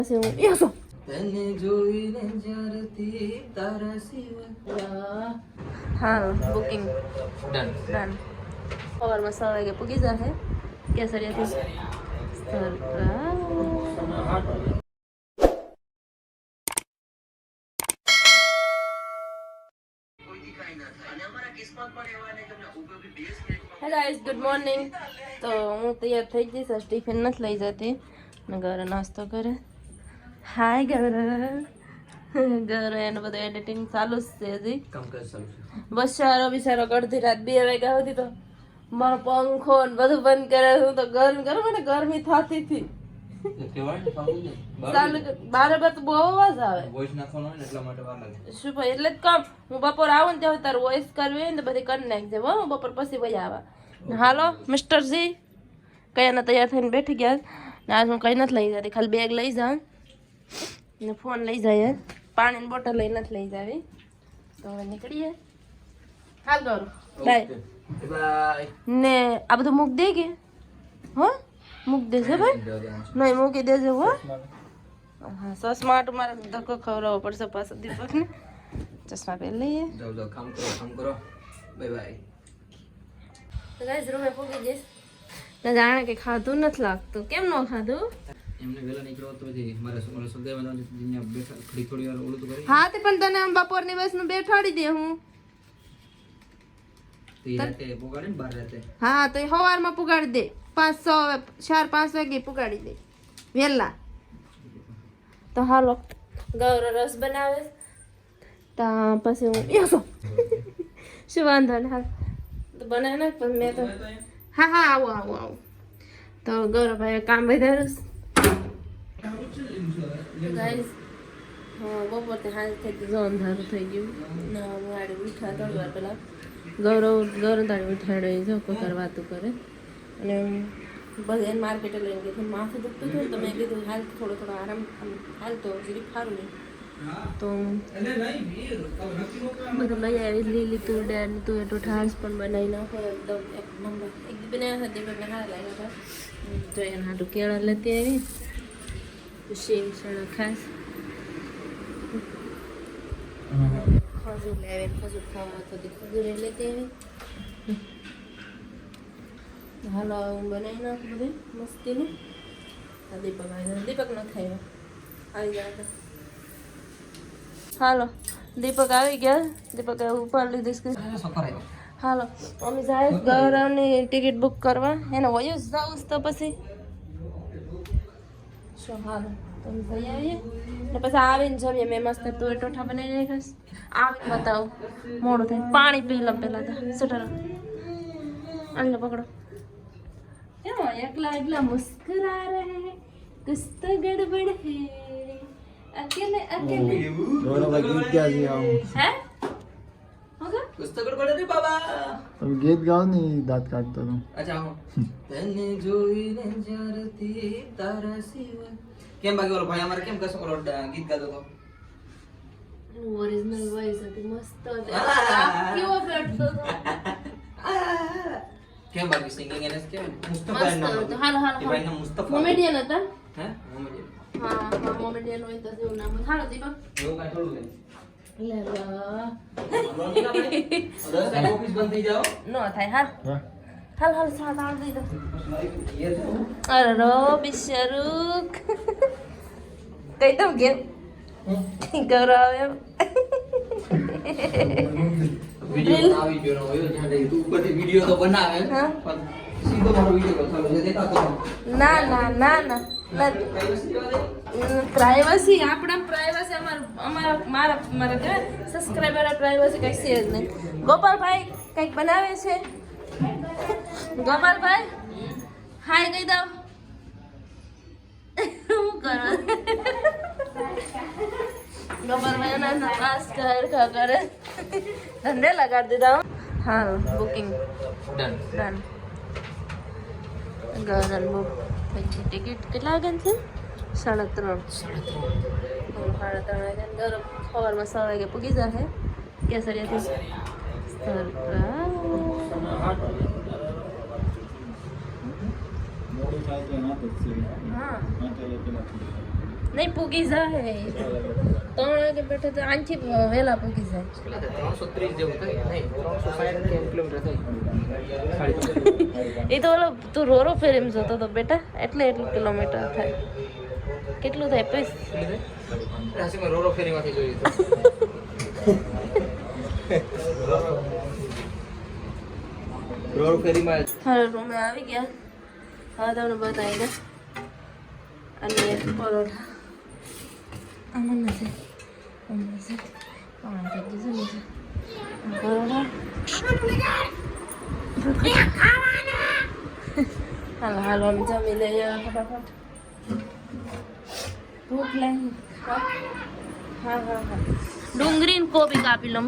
Eso. हाँ booking done और मसाला के पुगी जा है केसरिया थी हेलो गाइस गुड मॉर्निंग तो હું તૈયાર થઈ ગઈ છું ટિફિન નથી લઈ જતી ને ઘરે નાસ્તો કરે હાય ઘરે એને બધું એડિટિંગ ચાલુ જ છે હજી બસ બિચારો અડધી રાત 2 વાગ્યા સુધી તો મારો પંખો ને બધું બંધ કરે હું તો ગરમ મને ગરમી થતી હતી બારે તો બહુ અવાજ આવે વોઇસ નાખવાનો હોય ને એટલા માટે વાર લાગે શું ભાઈ એટલે જ કામ હું બપોર આવું ને ત્યારે તારું વોઇસ કરવી હોય ને બધી કરી નાખજે હું બપોર પછી વહી આવા હાલો મિસ્ટરજી કયાના તૈયાર થઈને બેઠી ગયા ને આજ હું કઈ નથી લઈ જતી ખાલી બેગ લઈ જાઉં ને ફોન લઈ જાય પાણીની બોટલ લઈ નથી લઈ જાવી તો હવે નીકળીએ હાલ દોરો બાય ને આ બધું મૂક દે કે હો મૂક દેજે ભાઈ નહીં મૂકી દેજે હો હા ચશ્મા મારે ધક્કો ખવડાવવો પડશે પાછો દીપકને ચશ્મા પહેરી લઈએ જાઓ કામ કરો બાય બાય તો ગાઈસ રૂમે પૂગી જઈશ ને જાણે કે ખાધું નથી લાગતું કેમ ન ખાધું એમને વેલા નીકળો તો પછી મારે સગાઈમાં અહીંયા બેઠા થોડી વાર ઓલું તો કરી હા તે પણ તને આમ બપોરની વસનું બેઠાડી દે હું તે પુગાડે ને બહાર રહેતે હા તો સવારમાં પુગાડી દે 4-5 વાગે પુગાડી દે વેલા તો હાલો ગૌર રસ બનાવે તો પછી હું યસો શું વાંધો ને હાલ તો બનાવે ને પણ મેં તો હા આવું તો ગૌરવભાઈ કામ વધાર્યું ગાઈસ હા બપોરથી હાલ થઈ ગયું અંધારું થઈ ગયું ના વાડી ઉઠા 3 વાર પેલા ગૌરવ તાળી ઉઠાડે જો કોઈ વાતું કરે અને બસ એને માર્કેટે લઈને ગઈ માથું દુખતું હતું તો મેં કીધું હાલ થોડો આરામ હાલ તો જરી ખારું નહીં તો બધું લઈ આવી લીલી તુરડાર ને તું એટલું ઠાસ પણ બનાવી નાખો એકદમ એક નંબર એક બનાવ્યા હતા દીપકને સારા લાગ્યા હતા તો એના હાટું કેળા લેતી આવી શેંગ ચણા ખાસ ખજૂર લાવે ખજૂર ખાવા તો ખજૂર લેતી આવી હાલો હું બનાવી નાખું બધું મસ્તીનું દીપક ન થાય આવી ગયા હાલો દીપક આવી ગયા દીપક ઉપર લીધી હાલો અમે જાય ગૌરવની ટિકિટ બુક કરવા એને વયું જાઉં તો પછી શું હાલો તમે જઈ આવીએ ને પછી આવીને જમીએ મેં મસ્ત તું ટોઠા બનાવી નાખીશ આવીને બતાવું મોડું થાય પાણી પી લો પેલા તો સુટર આને પકડો क्यों एकला मुस्कुरा रहे हैं कुछ तो गड़बड़ है अकेले गौरव गीत क्या दिया हैं होगा कुछ तो गड़बड़ है बाबा तुम गीत गाओ नहीं दांत काटता तुम अच्छा हो तने જોઈને જરતી તારા સિવાય કેમ બાકી ઓલો ભાઈ અમારે કેમ કસો ઓલો ગીત ગાતો તો ઓરિજિનલ વોઇસ હતી મસ્ત કેવો બેઠતો તો કેમ બાકી સિંગિંગ એને કેમ મુસ્તફા નામ તો હાલો એ ભાઈ નામ મુસ્તફા કોમેડિયન હતા હે કોમેડિયન હા કોમેડિયન હોય તો એવું નામ હાલો દીપક એવું કાઈ થોડું લે ઓફિસ બંધ થઈ જાઓ નો થાય હાલ સાથ આવ દઈ દો અરે રો બિશરુક કઈ તો ગેમ કરાવે વિડિયો આવી ગયો ન હોય જ્યાં YouTube પરથી વિડિયો તો બનાવે પણ સીધો મારો વિડિયો ચાલુ છે દેખાતો ના પ્રાઇવસી આપણા પ્રાઇવસી મારા કે સબસ્ક્રાઇબર પ્રાઇવસી કઈ છે જ નહીં ગોપાલભાઈ કંઈક બનાવે છે ગોપાલભાઈ હાય કહી દો શું કરો ગોપાલભાઈ ના પાસ કરે ધંધે લગાડી દીધા હા બુકિંગ ડન ગરન બુક થઈ ગઈ ટિકિટ કેટલા વાગ્યાની છે 3:30 વાગ્યા ગરમ સવારમાં 6 વાગે પૂગી જશે કેસરિયાથી નહીં પૂગી જાય 3 વાગે બેઠે તો આનથી વહેલા પૂગી જાય 330 જેવું થાય નહીં 360 કિલોમીટર થાય એ તો ઓલો તું રોરો ફેર એમ જતો તો બેટા એટલું કિલોમીટર થાય કેટલું થાય પૈસા રાશિમાં રોરો ફેરીમાંથી જોયું રોરો ફેરીમાં હવે રૂમે આવી ગયા હવે તમને બતાવી દે અને પરોઠા આમાં નથી પરોઠા હાલો અમે જમી લઈએ ફટાફટ ભૂખ લાગી હા ડુંગળી ને કોબી કાપી લઉં